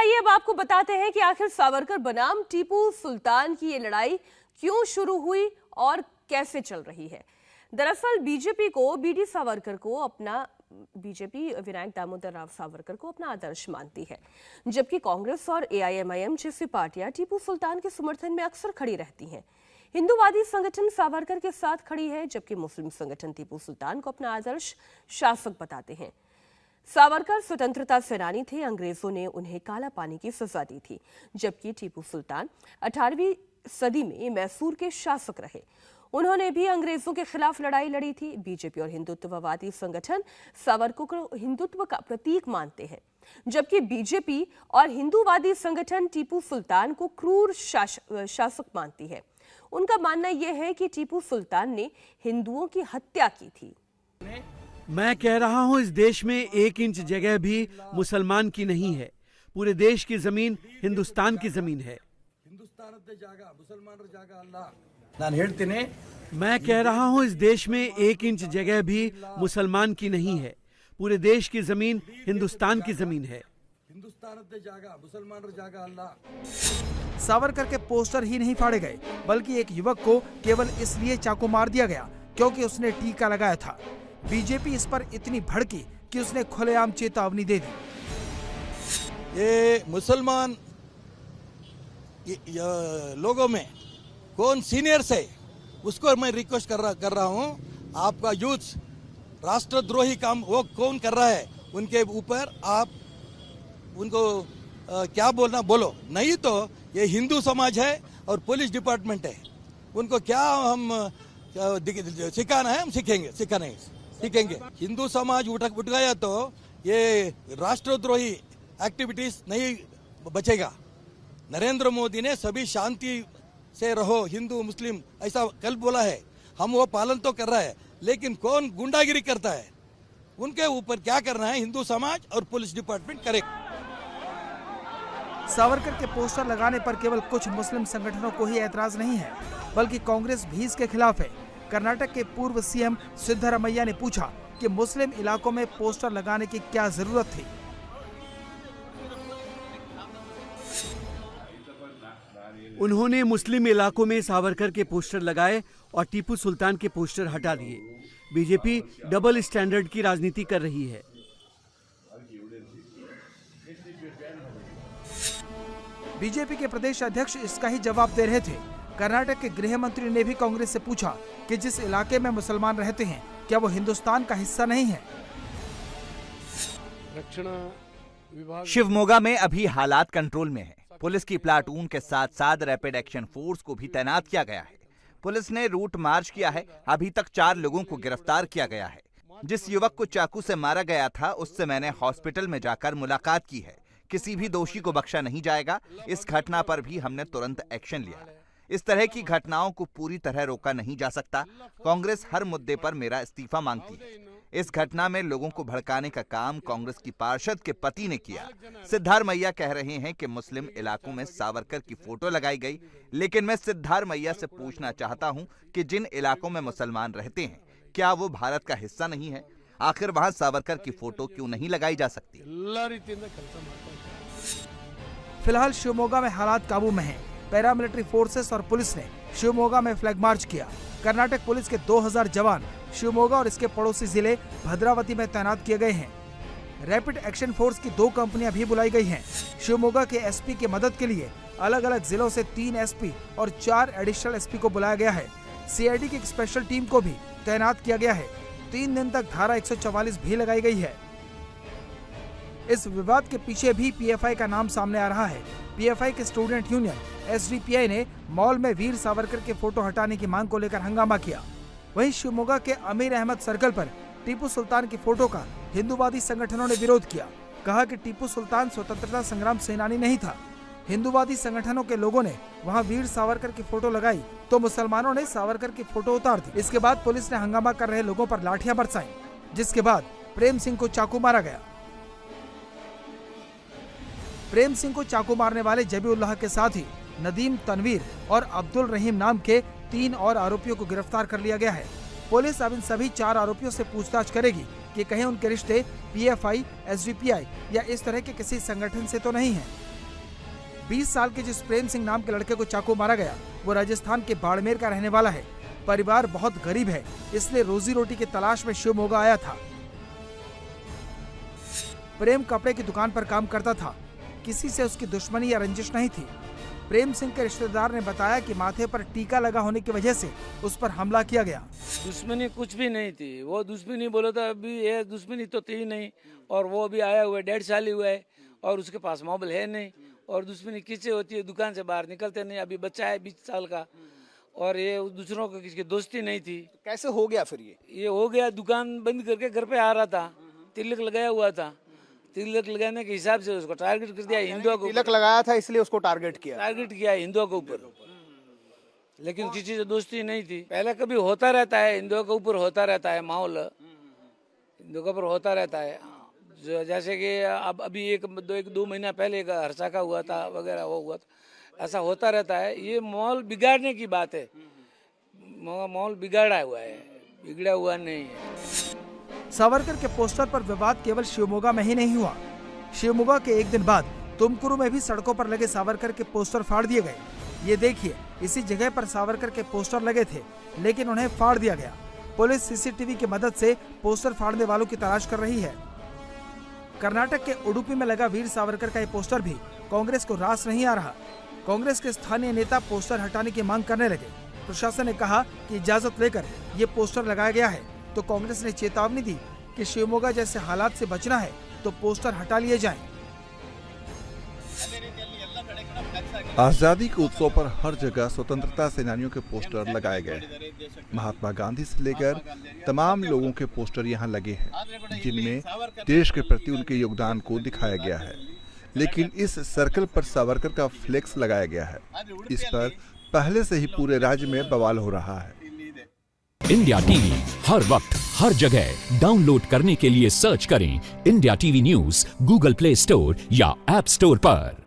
आइए अब आपको बताते हैं कि आखिर सावरकर बनाम टीपू सुल्तान की ये लड़ाई क्यों शुरू हुई और कैसे चल रही है। दरअसल बीजेपी विनायक दामोदर राव सावरकर को अपना आदर्श मानती है, जबकि कांग्रेस और एआईएमआईएम जैसी पार्टियां टीपू सुल्तान के समर्थन में अक्सर खड़ी रहती हैं। हिंदूवादी संगठन सावरकर के साथ खड़ी है, जबकि मुस्लिम संगठन टीपू सुल्तान को अपना आदर्श शासक बताते हैं। सावरकर स्वतंत्रता सेनानी थे, अंग्रेजों ने उन्हें काला पानी की सजा दी थी, जबकि टीपू सुल्तान 18वीं सदी में मैसूर के शासक रहे। उन्होंने भी अंग्रेजों के खिलाफ लड़ाई लड़ी थी। बीजेपी और हिंदुत्ववादी संगठन सावरकर को हिंदुत्व का प्रतीक मानते हैं, जबकि बीजेपी और हिंदूवादी संगठन टीपू सुल्तान को क्रूर शासक मानती है। उनका मानना यह है कि टीपू सुल्तान ने हिंदुओं की हत्या की थी। मैं कह रहा हूं, इस देश में 1 इंच जगह भी मुसलमान की नहीं है। पूरे देश की जमीन हिंदुस्तान की जमीन है। मैं कह रहा हूं, इस देश में 1 इंच जगह भी मुसलमान की नहीं है। पूरे देश की जमीन हिंदुस्तान की जमीन है। सावरकर के पोस्टर ही नहीं फाड़े गए, बल्कि एक युवक को केवल इसलिए चाकू मार दिया गया क्योंकि उसने टीका लगाया था। बीजेपी इस पर इतनी भड़की कि उसने खुलेआम चेतावनी दे दी। ये मुसलमान लोगों में कौन सीनियर्स है, उसको मैं रिक्वेस्ट कर रहा हूँ, आपका यूथ राष्ट्रद्रोही काम वो कौन कर रहा है, उनके ऊपर आप उनको क्या बोलना बोलो, नहीं तो ये हिंदू समाज है और पुलिस डिपार्टमेंट है, उनको क्या हम सिखाना है, हम सीखेंगे। हिंदू समाज उठ गया तो ये राष्ट्रद्रोही एक्टिविटीज नहीं बचेगा। नरेंद्र मोदी ने सभी शांति से रहो, हिंदू मुस्लिम ऐसा कल बोला है, हम वो पालन तो कर रहा है, लेकिन कौन गुंडागिरी करता है, उनके ऊपर क्या करना है हिंदू समाज और पुलिस डिपार्टमेंट करे। सावरकर के पोस्टर लगाने पर केवल कुछ मुस्लिम संगठनों को ही ऐतराज नहीं है, बल्कि कांग्रेस भी इसके खिलाफ है। कर्नाटक के पूर्व सीएम सिद्धरामैया ने पूछा कि मुस्लिम इलाकों में पोस्टर लगाने की क्या जरूरत थी। उन्होंने मुस्लिम इलाकों में सावरकर के पोस्टर लगाए और टीपू सुल्तान के पोस्टर हटा दिए। बीजेपी डबल स्टैंडर्ड की राजनीति कर रही है। बीजेपी के प्रदेश अध्यक्ष इसका ही जवाब दे रहे थे। कर्नाटक के गृह मंत्री ने भी कांग्रेस से पूछा कि जिस इलाके में मुसलमान रहते हैं, क्या वो हिंदुस्तान का हिस्सा नहीं है। शिवमोगा में अभी हालात कंट्रोल में है। पुलिस की प्लाटून के साथ साथ रैपिड एक्शन फोर्स को भी तैनात किया गया है। पुलिस ने रूट मार्च किया है। अभी तक 4 लोगों को गिरफ्तार किया गया है। जिस युवक को चाकू से मारा गया था, उससे मैंने हॉस्पिटल में जाकर मुलाकात की है। किसी भी दोषी को बख्शा नहीं जाएगा। इस घटना पर भी हमने तुरंत एक्शन लिया। इस तरह की घटनाओं को पूरी तरह रोका नहीं जा सकता। कांग्रेस हर मुद्दे पर मेरा इस्तीफा मांगती है। इस घटना में लोगों को भड़काने का काम कांग्रेस की पार्षद के पति ने किया। सिद्धारमैया कह रहे हैं कि मुस्लिम इलाकों में सावरकर की फोटो लगाई गई, लेकिन मैं सिद्धारमैया से पूछना चाहता हूं कि जिन इलाकों में मुसलमान रहते हैं, क्या वो भारत का हिस्सा नहीं है? आखिर वहां सावरकर की फोटो क्यों नहीं लगाई जा सकती? फिलहाल शिवमोगा में हालात काबू में हैं। पैरामिलिट्री फोर्सेस और पुलिस ने शिवमोगा में फ्लैग मार्च किया। कर्नाटक पुलिस के 2000 जवान शिवमोगा और इसके पड़ोसी जिले भद्रावती में तैनात किए गए हैं। रैपिड एक्शन फोर्स की 2 कंपनियां भी बुलाई गई हैं। शिवमोगा के एसपी की मदद के लिए अलग अलग जिलों से 3 एसपी और 4 एडिशनल एसपी को बुलाया गया है। सीआईडी की एक स्पेशल टीम को भी तैनात किया गया है। 3 दिन तक धारा 144 भी लगाई गई है। इस विवाद के पीछे भी पीएफआई का नाम सामने आ रहा है। पीएफआई के स्टूडेंट यूनियन एसडीपीआई ने मॉल में वीर सावरकर के फोटो हटाने की मांग को लेकर हंगामा किया। वहीं शिवमोगा के अमीर अहमद सर्कल पर टीपू सुल्तान की फोटो का हिंदूवादी संगठनों ने विरोध किया। कहा कि टीपू सुल्तान स्वतंत्रता संग्राम सेनानी नहीं था। हिंदूवादी संगठनों के लोगों ने वहां वीर सावरकर की फोटो लगाई तो मुसलमानों ने सावरकर की फोटो उतार दी। इसके बाद पुलिस ने हंगामा कर रहे लोगों पर लाठियां बरसाई, जिसके बाद प्रेम सिंह को चाकू मारा गया। प्रेम सिंह को चाकू मारने वाले जबीउल्लाह के साथ ही नदीम, तनवीर और अब्दुल रहीम नाम के 3 और आरोपियों को गिरफ्तार कर लिया गया है। पुलिस अब इन सभी 4 आरोपियों से पूछताछ करेगी कि कहीं उनके रिश्ते पीएफआई, एसडीपीआई या इस तरह के किसी संगठन से तो नहीं है। 20 साल के जिस प्रेम सिंह नाम के लड़के को चाकू मारा गया वो राजस्थान के बाड़मेर का रहने वाला है। परिवार बहुत गरीब है, इसलिए रोजी रोटी की तलाश में शिवमोगा आया था। प्रेम कपड़े की दुकान पर काम करता था। किसी से उसकी दुश्मनी या रंजिश नहीं थी। प्रेम सिंह के रिश्तेदार ने बताया कि माथे पर टीका लगा होने की वजह से उस पर हमला किया गया। दुश्मनी कुछ भी नहीं थी, वो दुश्मनी बोला था अभी ये दुश्मनी तो थी नहीं, और वो अभी आया हुआ है 1.5 साल ही हुआ है और उसके पास मोबाइल है नहीं, और दुश्मनी किससे होती है, दुकान से बाहर निकलते नहीं, अभी बच्चा है 20 साल का, और ये दूसरों को किसी की दोस्ती नहीं थी। कैसे हो गया फिर ये हो गया, दुकान बंद करके घर पे आ रहा था, तिलक लगाया हुआ था, तिलक लगाने के हिसाब से उसको टारगेट कर दिया हिंदुओं को। तिलक लगाया था इसलिए उसको टारगेट किया हिंदुओं के ऊपर, लेकिन किसी से दोस्ती नहीं थी। पहले कभी होता रहता है, हिंदुओं के ऊपर होता रहता है, माहौल हिंदुओं के ऊपर होता रहता है। जैसे कि अब अभी एक दो महीना पहले एक हर्षा का हुआ था वगैरह, वो हुआ था, ऐसा होता रहता है। ये माहौल बिगाड़ने की बात है, माहौल बिगाड़ा हुआ है, बिगड़ा हुआ नहीं है। सावरकर के पोस्टर पर विवाद केवल शिवमोगा में ही नहीं हुआ। शिवमोगा के एक दिन बाद तुमकुरू में भी सड़कों पर लगे सावरकर के पोस्टर फाड़ दिए गए। ये देखिए, इसी जगह पर सावरकर के पोस्टर लगे थे, लेकिन उन्हें फाड़ दिया गया। पुलिस सीसीटीवी की मदद से पोस्टर फाड़ने वालों की तलाश कर रही है। कर्नाटक के उडुपी में लगा वीर सावरकर का ये पोस्टर भी कांग्रेस को रास नहीं आ रहा। कांग्रेस के स्थानीय नेता पोस्टर हटाने की मांग करने लगे। प्रशासन ने कहा कि इजाजत लेकर ये पोस्टर लगाया गया है, तो कांग्रेस ने चेतावनी दी कि शिवमोगा जैसे हालात से बचना है तो पोस्टर हटा लिए जाएं। आजादी के उत्सव पर हर जगह स्वतंत्रता सेनानियों के पोस्टर लगाए गए। महात्मा गांधी से लेकर तमाम लोगों के पोस्टर यहां लगे हैं, जिनमें देश के प्रति उनके योगदान को दिखाया गया है। लेकिन इस सर्कल पर सावरकर का फ्लेक्स लगाया गया है। इस पर पहले से ही पूरे राज्य में बवाल हो रहा है। इंडिया टीवी हर वक्त हर जगह डाउनलोड करने के लिए सर्च करें India TV news Google play store या ऐप स्टोर पर।